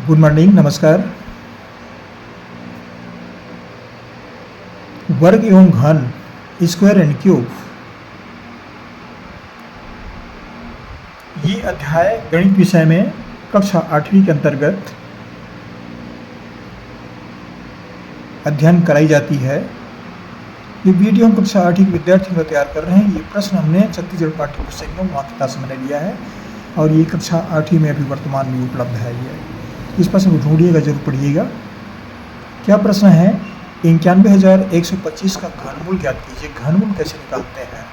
Good morning, नमस्कार। वर्ग एवं घन, स्क्वायर एंड क्यूब, ये अध्याय गणित विषय में कक्षा 8वीं के अंतर्गत अध्ययन कराई जाती है। ये वीडियो हम कक्षा 8वीं के विद्यार्थियों को तैयार कर रहे हैं। ये प्रश्न हमने छत्तीसगढ़ पाठ्य पुस्तक में मातृका से मैंने लिया है और ये कक्षा 8वीं में अभी वर्तमान में उपलब्ध है। ये इस प्रश्न को ढूंढिएगा, जरूर पढ़िएगा। क्या प्रश्न है? 91,125 का घनमूल ज्ञात कीजिए। घनमूल कैसे निकालते हैं?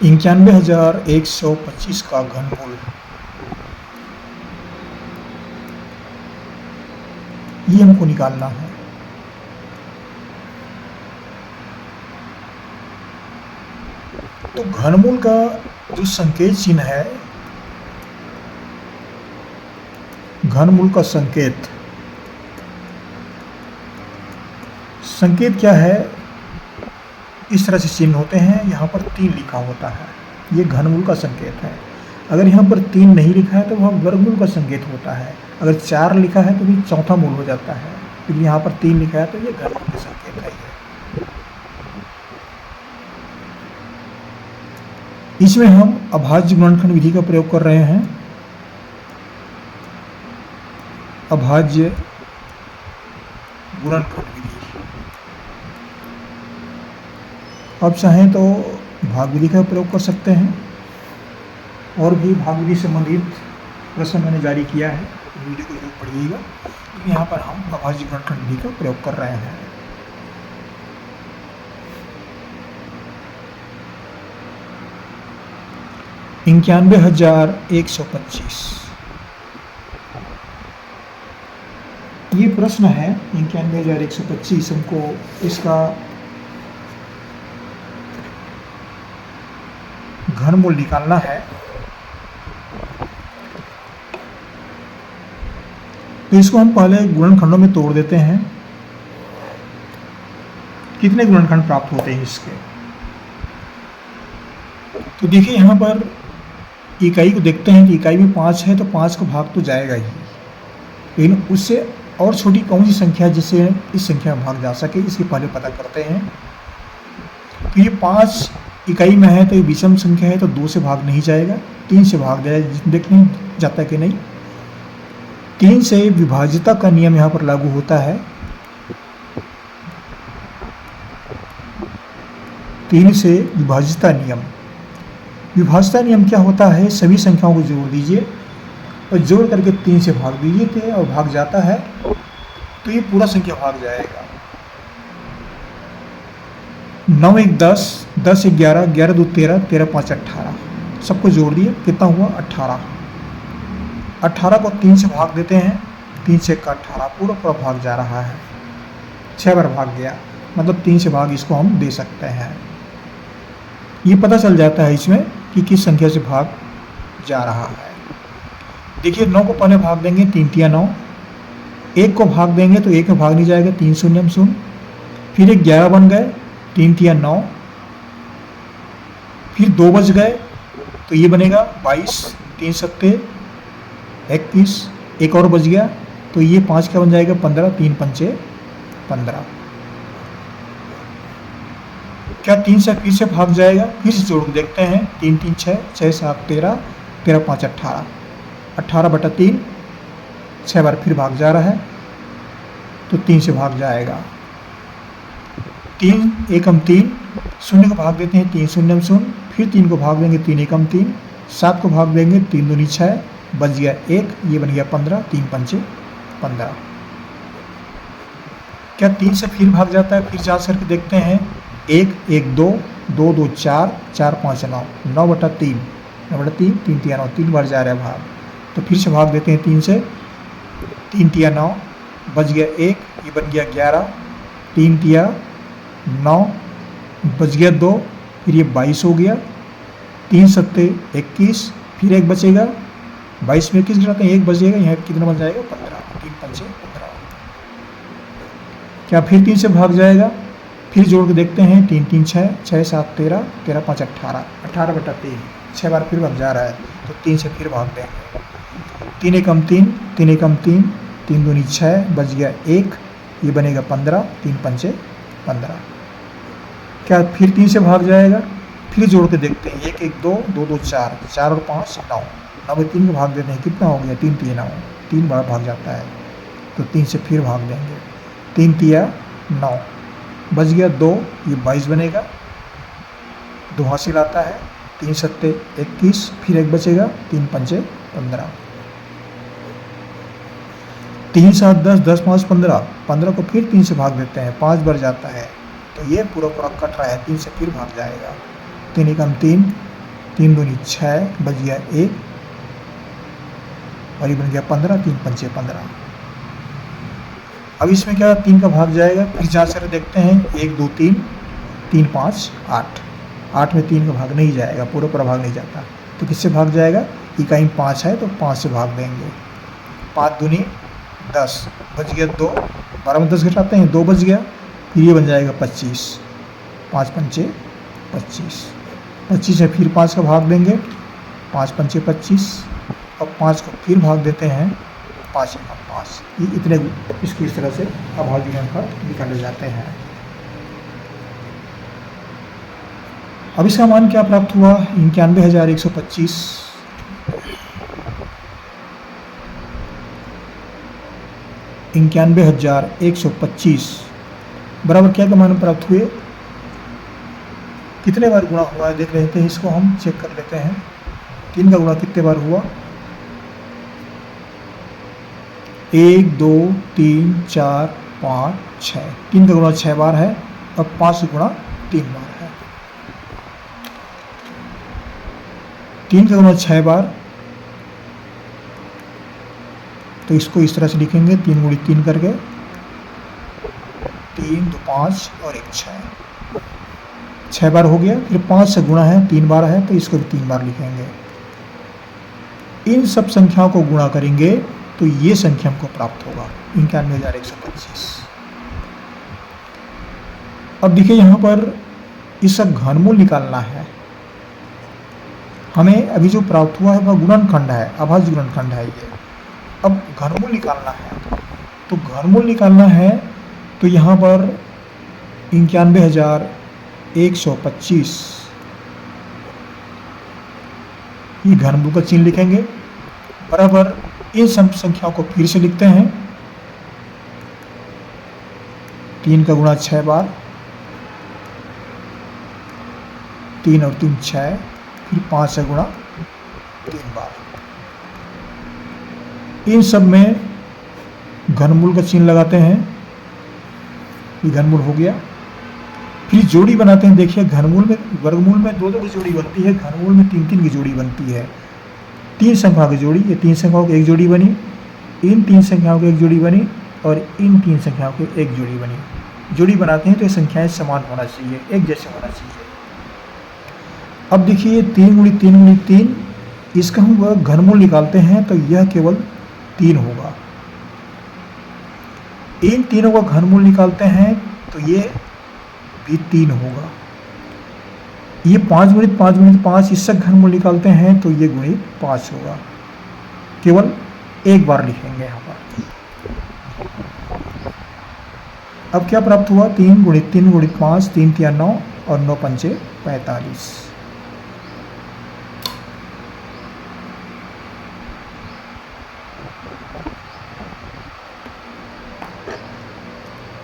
इक्यानवे 1,125 का घनमूल, ये हमको निकालना है। तो घनमूल का जो संकेत चिन्ह है, घनमूल का संकेत क्या है? इस तरह से चिन्ह होते हैं। यहाँ पर 3 लिखा होता है, ये घनमूल का संकेत है। अगर यहाँ पर 3 नहीं लिखा है तो वह वर्गमूल का संकेत होता है। अगर 4 लिखा है तो भी चौथा मूल हो जाता है, क्योंकि यहाँ पर 3 लिखा है तो ये घनमूल का संकेत है। इसमें हम अभाज्य गुणनखंड विधि का प्रयोग कर रहे हैं। अभाज्य गुणनखंड विधि। अब चाहें तो भाग विधि का प्रयोग कर सकते हैं, और भी भाग विधि संबंधित प्रश्न मैंने जारी किया है, वीडियो को जरूर पढ़िएगा। यहाँ पर हम अभाज्य गुणनखंड विधि का प्रयोग कर रहे हैं। इक्यानवे 1,125 ये प्रश्न है। 91,125 हमको इसका घनमूल निकालना है। तो इसको हम पहले गुणनखंडों में तोड़ देते हैं। कितने गुणनखंड प्राप्त होते हैं इसके? तो देखिए, यहाँ पर इकाई को देखते हैं कि इकाई में 5 है तो 5 का भाग तो जाएगा ही, लेकिन उससे और छोटी कौन सी संख्या है जिससे इस संख्या में भाग जा सके, इसके पहले पता करते हैं। तो ये 5 इकाई में है तो ये विषम संख्या है, तो 2 से भाग नहीं जाएगा, 3 से भाग जाएगा। देखने जाता कि नहीं, 3 से विभाज्यता का नियम यहाँ पर लागू होता है। 3 से विभाज्यता नियम। विभाज्यता नियम क्या होता है? सभी संख्याओं को जोड़ दीजिए और जोड़ करके 3 से भाग दीजिए थे और भाग जाता है तो ये पूरा संख्या भाग जाएगा। 9 1 10, 10 1 11, 11 2 13, 13 5 18, सबको जोड़ दिए, कितना हुआ? 18। 18 को 3 से भाग देते हैं, 3 से 18, पूरा पूरा भाग जा रहा है। 6 बार भाग गया, मतलब 3 से भाग इसको हम दे सकते हैं। ये पता चल जाता है इसमें कि किस संख्या से भाग जा रहा है। देखिए, 9 को पहले भाग देंगे, 3 तिया 9। 1 को भाग देंगे तो 1 में भाग नहीं जाएगा, 3 शून्य शून्य। फिर एक 11 बन गए, 3 तिया 9। फिर 2 बच गए तो ये बनेगा 22, 3 सत्ते 21। एक और बच गया तो ये 5 क्या बन जाएगा? 15, 3 पंचे 15। क्या 3 से फिर से भाग जाएगा? फिर से जोड़ देखते हैं। 3 3 6, 6 7 13, 13 5 18, 18/3, 6 बार फिर भाग जा रहा है तो 3 से भाग जाएगा। 3 एकम 3, शून्य को भाग देते हैं, 3 शून्य शून्य। फिर 3 को भाग देंगे, 3 एकम 3। 7 को भाग देंगे, 3 दूनी 6, बच गया 1, ये बन गया 15, 3 पंचे 15। क्या 3 से फिर भाग जाता है? फिर जांच करके देखते हैं। 1 1 2, 2 2 4, 4 5 9, 9/3, 9/3, 3 तिया 9, 3 बार जा रहा है भाग। तो फिर से भाग देते हैं 3 से, 3 तिया 9, बच गया 1, ये बन गया 11, 3 तिया 9, बच गया 2, फिर ये 22 हो गया। 3 सत्ते 21, फिर 1 बचेगा, 22 में 21 गिराते हैं, 1 बचेगा, यहाँ कितना बन जाएगा? 15, 3 पंचे 15। क्या फिर 3 से भाग जाएगा? फिर जोड़ के देखते हैं, 3 3 6, 6 7 13, 13 5 18, 18/3, 6 बार फिर भाग जा रहा है, तो 3 से फिर भाग देंगे। 3 एकम 3, 3 एकम 3, 3 दूनी 6, बच गया 1, ये बनेगा 15, 3 पंचे 15। क्या फिर 3 से भाग जाएगा? फिर जोड़ के देखते हैं, 1 1 2, 2 2 4, 4 और 5 9, 9 में 3 को भाग देते हैं, कितना हो गया? 3 3 9, 3 बार भाग जाता है, तो 3 से फिर भाग देंगे। 3 3 9, बच गया 2, ये 22 बनेगा, 2 हासिल आता है, 3 7 21, फिर 1 बचेगा, 3 पंचे 15, 3 7 10, 10 5 15, 15 को फिर 3 से भाग देते हैं, 5 बार जाता है, तो ये पूरा पूरा कट रहा है, 3 से फिर भाग जाएगा। 3 एकम 3, 3 दूनी 6, बच गया 1, और ये बन गया 15, 3 पंचे 15। अब इसमें क्या 3 का भाग जाएगा? फिर जांच कर देखते हैं, 1 2 3, 3 5 8, 8 में 3 का भाग नहीं जाएगा, पूरा पूरा भाग नहीं जाता, तो किससे भाग जाएगा? इकाई 5 है तो 5 से भाग देंगे। 5 दूनी 10, बच गया 2, 12 में 10 घटाते हैं, 2 बच गया, फिर ये बन जाएगा 25, 5 पंचे 25, 25 से फिर 5 का भाग देंगे, 5 पंचे 25, और 5 को फिर भाग देते हैं, 5 एकम 5। ये इतने इसकी इस तरह से अभाज्य अंक निकाले जाते हैं। अब इसका मान क्या प्राप्त हुआ? 91,125। इक्यानवे 1,125 बराबर क्या का मान प्राप्त हुए? कितने बार गुणा हुआ है देख लेते हैं, इसको हम चेक कर लेते हैं। 3 का गुणा कितने बार हुआ? 1 2 3 4 5 6, 3 का गुणा 6 बार है, और 5 गुणा 3 बार है। 3 का गुणा 6 बार, तो इसको इस तरह से लिखेंगे, 3 गुणित 3 करके, 3 2 5 और 1 6, 6 बार हो गया। फिर 5 से गुणा है, 3 बार है, तो इसको भी 3 बार लिखेंगे। इन सब संख्याओं को गुणा करेंगे तो ये संख्या हमको प्राप्त होगा 91,125। अब देखिए यहाँ पर इसका घनमूल निकालना है हमें। अभी जो प्राप्त हुआ है वह गुणनखंड है, अभाज्य गुणनखंड है ये। अब घनमूल निकालना है, तो घनमूल निकालना है तो यहाँ पर 91,125 ये घनमूल का चिन्ह लिखेंगे, बराबर इन सब संख्याओं को फिर से लिखते हैं। 3 का गुणा 6 बार, 3 और 3 6, फिर 5 से गुणा 3 बार। इन सब में घनमूल का चिन्ह लगाते हैं, ये घनमूल हो गया। फिर जोड़ी बनाते हैं। देखिए घनमूल में, वर्गमूल में 2 2 की जोड़ी बनती है, घनमूल में 3 3 की जोड़ी बनती है। 3 संख्याओं की जोड़ी, ये 3 संख्याओं की एक जोड़ी बनी, इन 3 संख्याओं की एक जोड़ी बनी, और इन 3 संख्याओं की एक जोड़ी बनी। जोड़ी बनाते हैं तो ये संख्याएं समान होना चाहिए, एक जैसे होना चाहिए। अब देखिए 3 गुणित 3 गुणित 3, इसका हम घनमूल निकालते हैं तो यह केवल 3 होगा। इन तीनों का घनमूल निकालते हैं तो ये भी 3 होगा। ये 5 गुणित 5 गुणित 5, इससे घनमूल निकालते हैं तो ये गुणित 5 होगा। केवल एक बार लिखेंगे यहाँ पर। अब क्या प्राप्त हुआ? 3 गुणित 3 गुणित 5, 3 3 9 और 9 पंचे 45।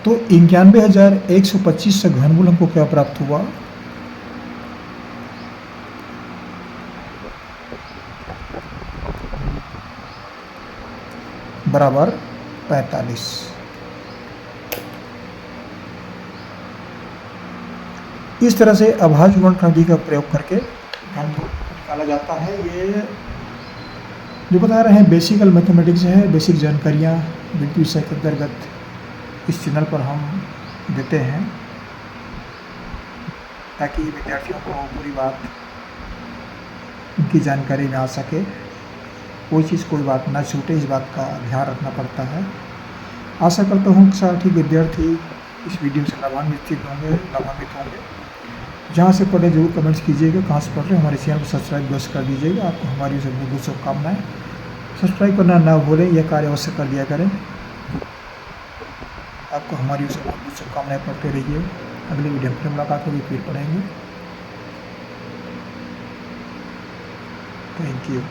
तो 91,125 से घनमूल हमको क्या प्राप्त हुआ? बराबर 45। इस तरह से अभाज्य गुणनखंड का प्रयोग करके घनमूल निकाला जाता है। ये जो बता रहे हैं बेसिकल मैथमेटिक्स है, बेसिक जानकारियाँ बिल्कुल विषय के अंतर्गत इस चैनल पर हम देते हैं, ताकि विद्यार्थियों को पूरी बात उनकी जानकारी में आ सके, कोई चीज़ कोई बात ना छूटे, इस बात का ध्यान रखना पड़ता है। आशा करता हूँ कि साथी विद्यार्थी इस वीडियो से लाभान्वित होंगे। जहाँ से पढ़े जरूर कमेंट्स कीजिएगा, कहाँ से पढ़ रहे हैं। हमारे चैनल को सब्सक्राइब बस कर दीजिएगा। आपको हमारी से बहुत शुभकामनाएं। सब्सक्राइब करना ना भूलें, यह कार्य अवश्य कर दिया करें। आपको हमारी ओर से बहुत बहुत शुभकामनाएं। पढ़ते रहिए। अगले वीडियो में फिर मुलाकात होगी, फिर पढ़ेंगे। Thank you.